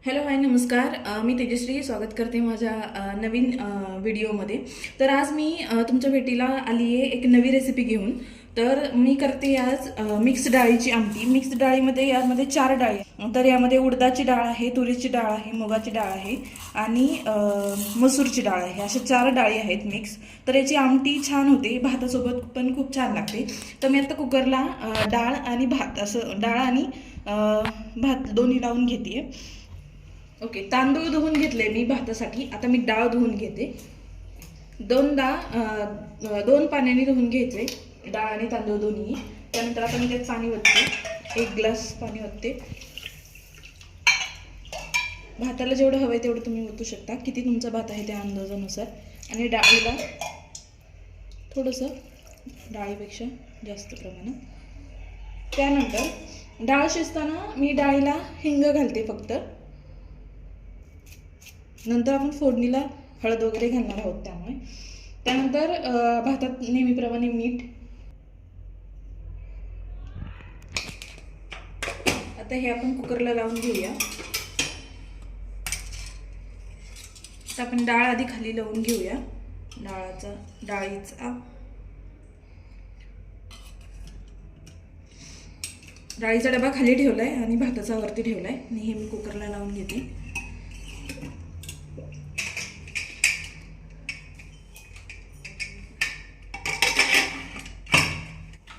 Hello hi नमस्कार. मी तेजश्री स्वागत करते माझ्या नवीन व्हिडिओमध्ये. तर आज मी तुमच्या भेटीला आली आहे एक नवी रेसिपी घेऊन. तर मी करते आज मिक्स डाळीची आमटी. मिक्स डाळीमध्ये यामध्ये 4 डाळी. तर यामध्ये उडदाची डाळ आहे, तुरीची डाळ आहे, मुगाची डाळ आहे आणि मसूरची डाळ आहे. अशा 4 डाळी आहेत मिक्स. तर याची आमटी छान होते, भातासोबत पण खूप छान लागते. तर मी आता कुकरला डाळ आणि भात असं डाळ आणि भात दोन्ही लावून घेते. ओके, तांदूळ धुवून घेतले मी भातासाठी. आता मी डाळ धुवून घेते. दोन पाण्याने धुवून घ्यायचे डाळ आणि तांदूळ दोन्ही. त्यानंतर आता मी त्यात पाणी ओतते, 1 ग्लास पाणी ओतते. भाताला जेवढं हवं आहे तेवढं तुम्ही ओतू शकता, किती तुमचा भात आहे त्या अंदाजानुसार. आणि डाळीला थोडंसं डाळीपेक्षा जास्त प्रमाणात. त्यानंतर डाळ शिजताना मी डाळीला हिंग घालते फक्त. नंतर आपण फोडणीला हळद वगैरे घालणार आहोत त्यामुळे. त्यानंतर भातात नेहमीप्रमाणे मीठ. आता हे आपण कुकरला लावून घेऊया. तर आपण डाळ आधी खाली लावून घेऊया. डाळीचा डबा खाली ठेवलाय आणि भाताचा वरती ठेवलाय आणि हे मी कुकरला लावून घेते.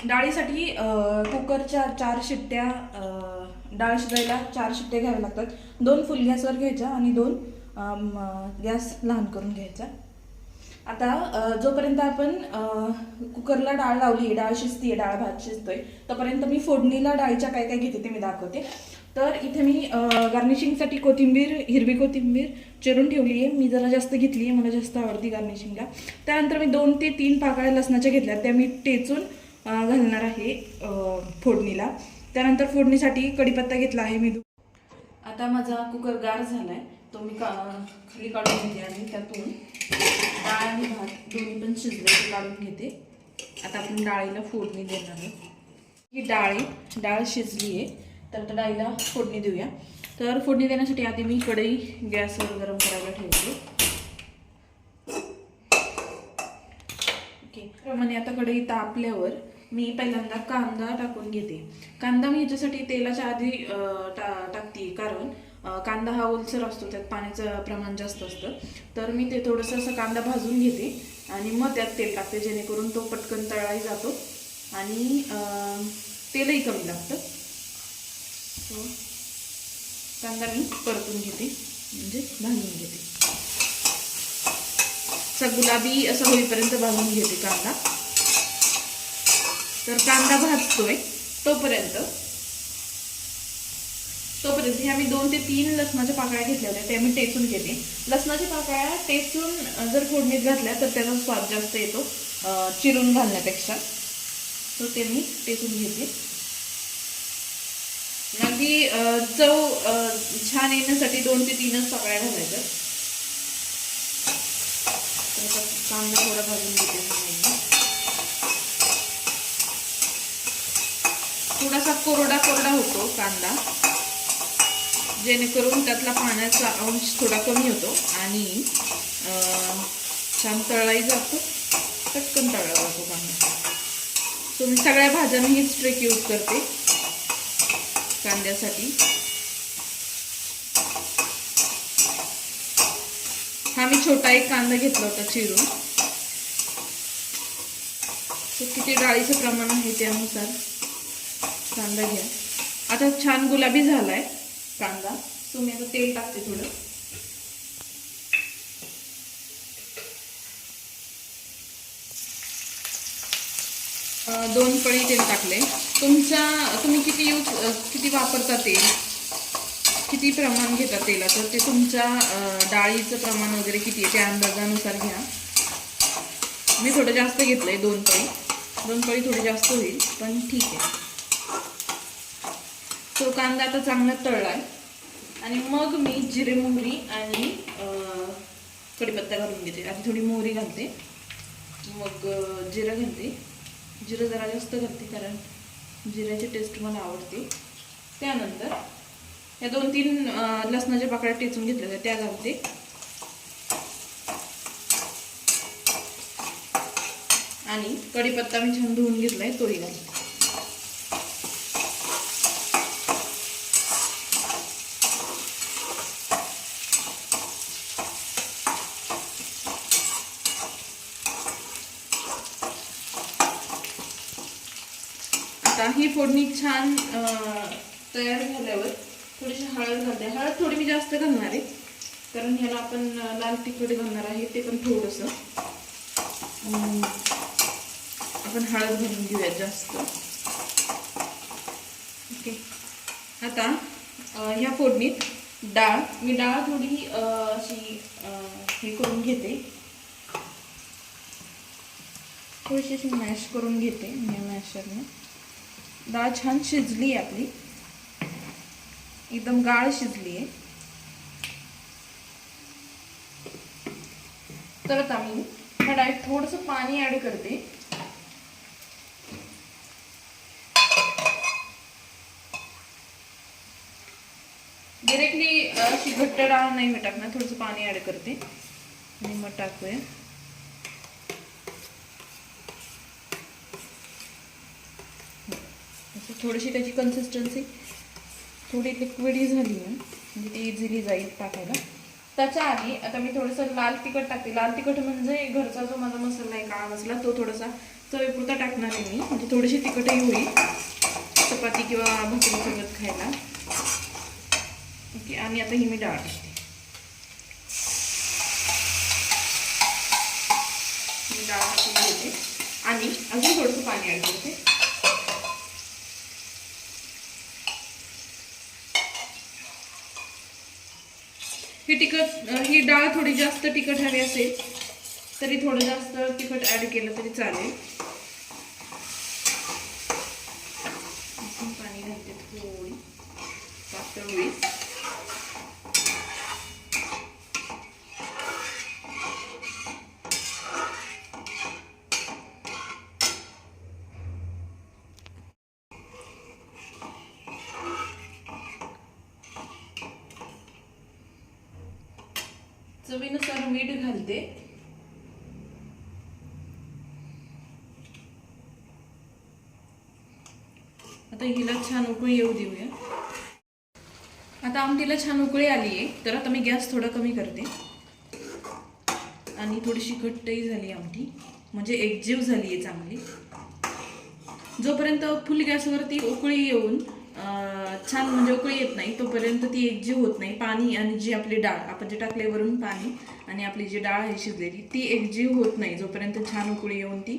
डाळीसाठी कुकरच्या 4 शिट्ट्या, डाळ शिजायला 4 शिट्ट्या घ्याव्या लागतात. 2 फुल गॅसवर घ्यायच्या आणि 2 गॅस लहान करून घ्यायचा. आता जोपर्यंत आपण कुकरला डाळ लावली, डाळ शिजतीये, डाळ भात शिजतोय, तोपर्यंत मी फोडणीला डाळीच्या काय काय घेते ते मी दाखवते. तर इथे मी गार्निशिंगसाठी कोथिंबीर, हिरवी कोथिंबीर चिरून ठेवली आहे. मी जरा जास्त घेतली आहे, मला जास्त आवडती गार्निशिंगला. त्यानंतर मी 2 ते 3 पाकळ्या लसणाच्या घेतल्या, त्या मी टेचून घालणार आहे फोडणीला. त्यानंतर फोडणीसाठी कढीपत्ता घेतला आहे मी. आता माझा कुकर गार झालाय, तो मी खाली काढून घेते आणि त्यातून डाळ आणि भात दोन्ही पण शिजले ते काढून घेते. आता आपण डाळीला फोडणी देणार आहोत. ही डाळ शिजली आहे, तर आता डाळीला फोडणी देऊया. तर फोडणी देण्यासाठी आधी मी कढई गॅसवर गरम करायला ठेवते. ओके, प्रमाणे आता कढई तापल्यावर मी पहिल्यांदा कांदा टाकून घेते. कांदा मी ह्याच्यासाठी तेलाच्या आधी टाकते, कारण कांदा हा ओलसर असतो, त्यात पाण्याचं प्रमाण जास्त असतं. तर मी ते थोडंसं असं कांदा भाजून घेते आणि मग त्यात तेल टाकते, जेणेकरून तो पटकन तळाही जातो आणि तेलही कमी लागतं. तो कांदा मी परतून घेते, म्हणजे भाजून घेते. असा गुलाबी असं होईपर्यंत भाजून घेते कांदा. तर कांदा भाजतोय तोपर्यंत ह्या मी 2 ते 3 लसणाच्या पाकळ्या घेतल्या होत्या, त्या मी टेचून घेते. लसणाच्या पाकळ्या टेचून जर फोडणीत घातल्या तर त्याचा स्वाद जास्त येतो चिरून घालण्यापेक्षा. तर ते मी टेचून घेते. अगदी चव छान येण्यासाठी 2 ते 3च पाकळ्या घालायच्या. कांदा थोडा भाजून घेते. थोडासा कोरडा होतो कांदा, जेणेकरून त्यातला पाण्याचा अंश थोडा कमी होतो आणि छान तळाही जातो, पटकन तळला जातो कांदा. सो मी सगळ्या भाज्यांना हीच ट्रिक यूज करते कांद्यासाठी. हा मी छोटा एक कांदा घेतला होता चिरून. तर किती डाळीचं प्रमाण आहे त्यानुसार कांदा घ्या. आता छान गुलाबी झालाय कांदा, सो मी आता तेल टाकते थोडं. दोन पळी तेल टाकले. तुम्ही किती वापरता तेल, किती प्रमाण घेता तेलाचं, ते तुमच्या डाळीचं प्रमाण वगैरे किती आहे त्या अंदाजानुसार घ्या. मी थोडं जास्त घेतलंय, 2 पळी थोडी जास्त होईल, पण ठीक आहे. तो कांदा आता चांगला तळलाय आणि मग मी जिरे, मोहरी आणि कढीपत्ता घालून घेते. आधी थोडी मोहरी घालते, मग जिरं घालते. जिरं जरा जास्त घालते कारण जिऱ्याची टेस्ट मला आवडते. त्यानंतर या 2-3 लसणाच्या पाकळ्या टेचून घेतल्या त्या घालते. आणि कढीपत्ता मी छान धुवून घेतलाय तोही घालते. आता ही फोडणी छान तयार झाल्यावर थोडीशी हळद घालते. हळद थोडी मी जास्त घालणार आहे कारण ह्याला आपण लाल तिखट घालणार आहे ते पण थोडंसं आपण हळद घालून घेऊयात जास्त. ओके. आता ह्या फोडणीत मी डाळ थोडी अशी हे करून घेते, थोडीशी अशी मॅश करून घेते. मॅशरने डाळ छान शिजली आहे आपली, एकदम गाळ शिजली आहे. तर आता मी ह्या डाळीत थोडंसं पाणी ऍड करते. डायरेक्टली अशी घट्ट डाळ नाही मी टाकणार, थोडंसं पाणी ऍड करते आणि मग टाकूया. थोडीशी त्याची कन्सिस्टन्सी थोडी लिक्विडी झाली आहे म्हणजे ती इझिली जाईल टाकायला. त्याच्या आधी आता मी थोडंसं लाल तिखट टाकते. लाल तिखट म्हणजे घरचा जो माझा मसाला आहे काळा मसाला तो थोडासा चवीपुरता टाकणार आहे मी, म्हणजे थोडीशी तिखटही होईल चपाती किंवा भाकरीसोबत खायला. ओके. आणि आता ही मी डाळ टाकते. मी डाळ टाकून घेते आणि अजून थोडंसं पाणी ॲड करते. ही डाळ थोडी जास्त तिखट हवी असेल तरी थोडं जास्त तिखट ऍड केलं तरी चालेल. पाणी घालते थोडी पातळ होईल. चवीनुसार मीठ घालते. आता हिला छान उकळी येऊ देऊया. आता आमटीला छान उकळी आली आहे तर आता मी गॅस थोडा कमी करते आणि थोडीशी घट्टही झाली आमटी, म्हणजे एकजीव झाली आहे चांगली. जोपर्यंत फुल गॅसवरती उकळी येऊन छान म्हणजे उकळी येत नाही तोपर्यंत ती एकजीव होत नाही. पाणी आणि जी आपली डाळ आपण जे टाकले वरून पाणी आणि आपली जी डाळ आहे शिजलेली ती एकजीव होत नाही जोपर्यंत छान उकळी येऊन ती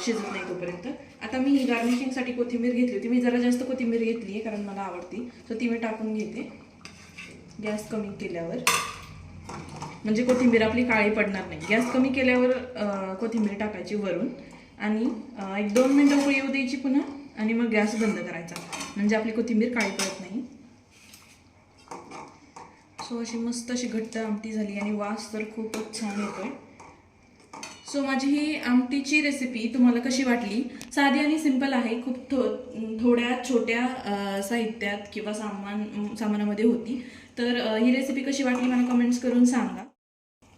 शिजत नाही तोपर्यंत. आता मी ही गार्निशिंगसाठी कोथिंबीर घेतली होती. मी जरा जास्त कोथिंबीर घेतली आहे कारण मला आवडती, सो ती मी टाकून घेते गॅस कमी केल्यावर, म्हणजे कोथिंबीर आपली काळी पडणार नाही. गॅस कमी केल्यावर कोथिंबीर टाकायची वरून आणि 1-2 मिनिटं उकळी येऊ द्यायची पुन्हा आणि मग गॅस बंद करायचा, म्हणजे आपली कोथिंबीर काळी पडत नाही. सो अशी मस्त अशी घट्ट आमटी झाली आणि वास तर खूपच छान येतोय. सो माझी ही आमटीची रेसिपी तुम्हाला कशी वाटली? साधी आणि सिंपल आहे, खूप थोड्या छोट्या साहित्यात किंवा सामानामध्ये होती. तर ही रेसिपी कशी वाटली मला कमेंट्स करून सांगा.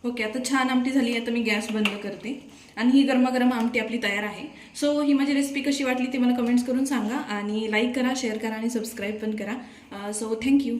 ओके. आता छान आमटी झाली. आता मी गॅस बंद करते आणि ही गरमागरम आमटी आपली तयार आहे. सो ही माझी रेसिपी कशी वाटली ते मला कमेंट्स करून सांगा आणि लाईक करा, शेअर करा आणि सबस्क्राईब पण करा. So thank you.